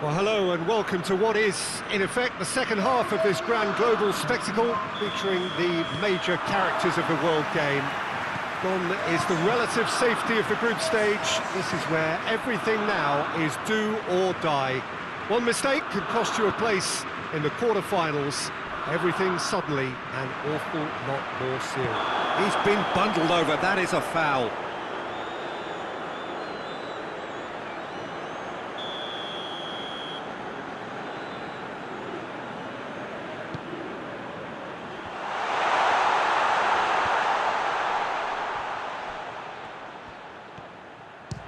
Well, hello and welcome to what is, in effect, the second half of this grand global spectacle featuring the major characters of the world game. Gone is the relative safety of the group stage. This is where everything now is do or die. One mistake could cost you a place in the quarter-finals. Everything suddenly an awful lot more serious. He's been bundled over, that is a foul.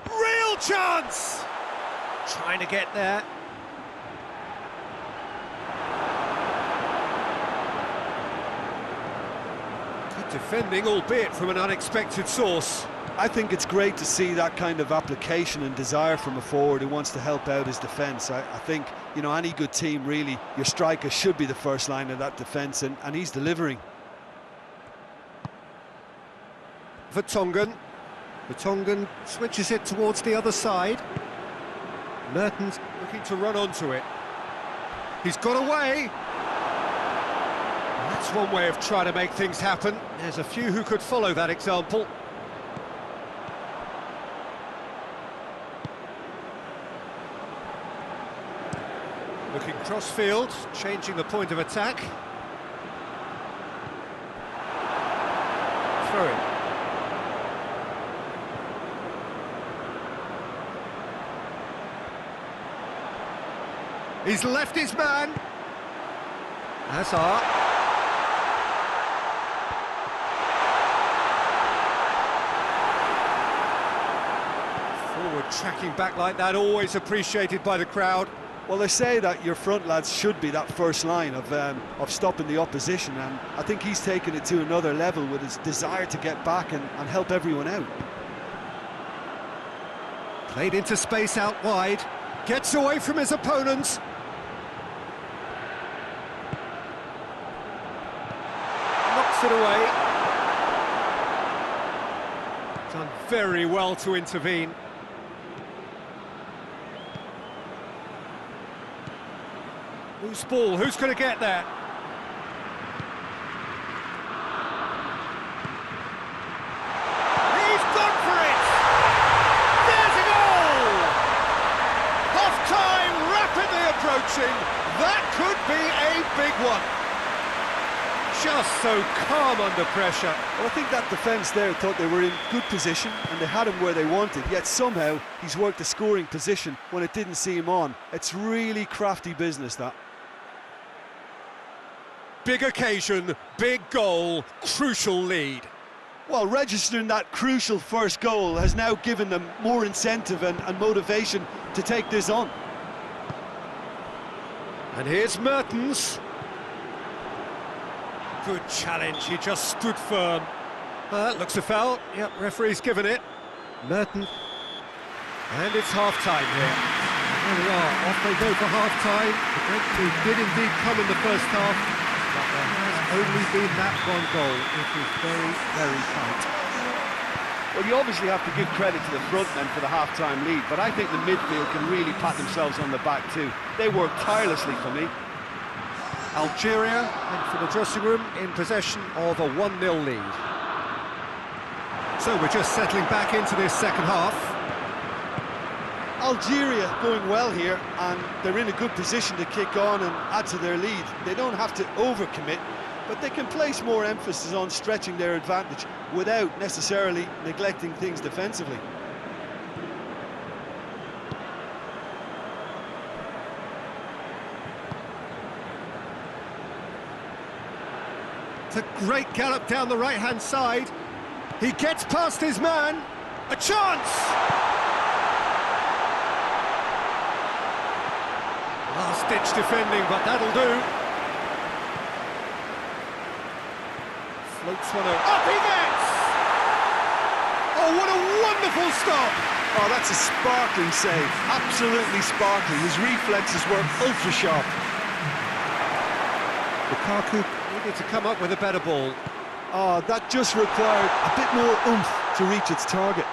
Real chance! Trying to get there. Defending, albeit from an unexpected source. I think it's great to see that kind of application and desire from a forward who wants to help out his defence. I think, you know, any good team, really, your striker should be the first line of that defence, and he's delivering. Vertonghen switches it towards the other side. Mertens looking to run onto it. He's got away. That's one way of trying to make things happen. There's a few who could follow that example. Looking cross-field, changing the point of attack. Throw it. He's left his man. Hazard. Tracking back like that, always appreciated by the crowd. Well, they say that your front lads should be that first line of stopping the opposition, and I think he's taken it to another level with his desire to get back and help everyone out. Played into space out wide, gets away from his opponents. Knocks it away. Done very well to intervene. Who's ball? Who's going to get there? He's gone for it! There's a goal! Half-time rapidly approaching. That could be a big one. Just so calm under pressure. Well, I think that defence there thought they were in good position and they had him where they wanted, yet somehow he's worked the scoring position when it didn't seem on. It's really crafty business, that. Big occasion, big goal, crucial lead. Well, registering that crucial first goal has now given them more incentive and motivation to take this on. And here's Mertens. Good challenge, he just stood firm. Looks a foul. Yep, referee's given it. Mertens. And it's half-time here. There we are, off they go for half-time. The breakthrough did indeed come in the first half. But there has only been that one goal. It is very, very tight. Well, you obviously have to give credit to the front men for the half-time lead, but I think the midfield can really pat themselves on the back too. They work tirelessly for me. Algeria, and for the dressing room, in possession of a 1-0 lead. So we're just settling back into this second half. Algeria going well here, and they're in a good position to kick on and add to their lead. They don't have to overcommit, but they can place more emphasis on stretching their advantage without necessarily neglecting things defensively. It's a great gallop down the right-hand side. He gets past his man. A chance! Last-ditch defending, but that'll do. Floats one out. Up he gets! Oh, what a wonderful stop! Oh, that's a sparkling save. Absolutely sparkling. His reflexes were ultra-sharp. Lukaku needed to come up with a better ball. Oh, that just required a bit more oomph to reach its target.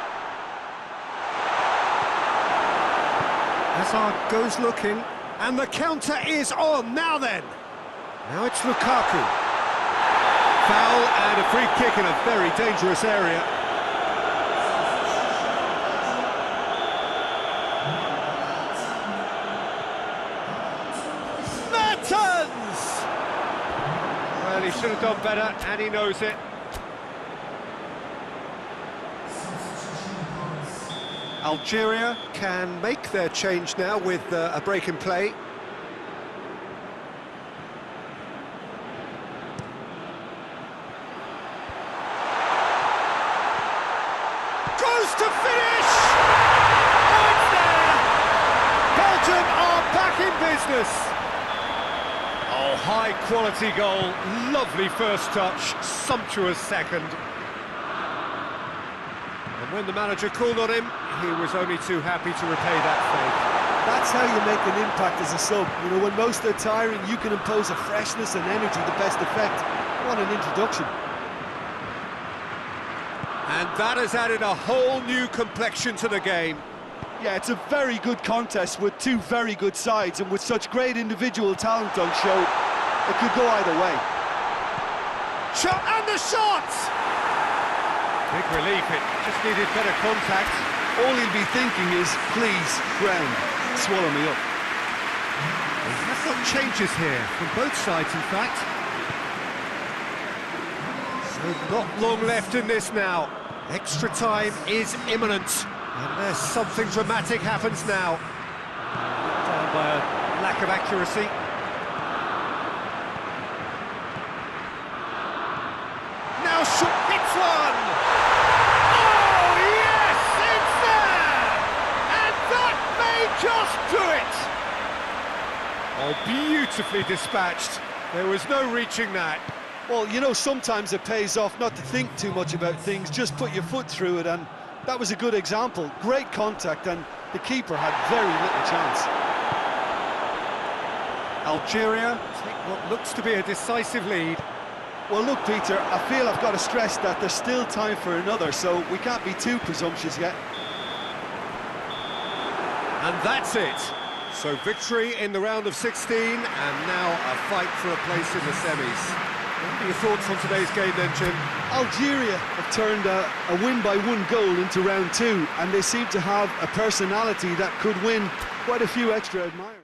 Hazard goes looking. And the counter is on, now then. Now it's Lukaku. Foul and a free kick in a very dangerous area. Mertens! Well, he should have done better, and he knows it. Algeria can make their change now with a break in play. Goes to finish! Oh, it's there! Belgium are back in business! Oh, high-quality goal, lovely first touch, sumptuous second. And when the manager called on him, he was only too happy to repay that favour. That's how you make an impact as a sub. You know, when most are tiring, you can impose a freshness and energy to best effect. What an introduction. And that has added a whole new complexion to the game. Yeah, it's a very good contest with two very good sides, and with such great individual talent on show, it could go either way. Shot and the shot! Big relief, it just needed better contact. All he'll be thinking is, please, ground, swallow me up. He has got changes here, from both sides in fact. So not long left in this now. Extra time is imminent. And there's something dramatic happens now. Down by a lack of accuracy. Now shoot, hits one! Oh, yes, it's there! And that may just do it! Oh, beautifully dispatched. There was no reaching that. Well, you know, sometimes it pays off not to think too much about things, just put your foot through it, and that was a good example. Great contact, and the keeper had very little chance. Algeria take what looks to be a decisive lead. Well, look, Peter, I feel I've got to stress that there's still time for another, so we can't be too presumptuous yet. And that's it. So victory in the round of 16, and now a fight for a place in the semis. What are your thoughts on today's game then, Jim? Algeria have turned a win-by-1 goal into round two, and they seem to have a personality that could win quite a few extra admirers.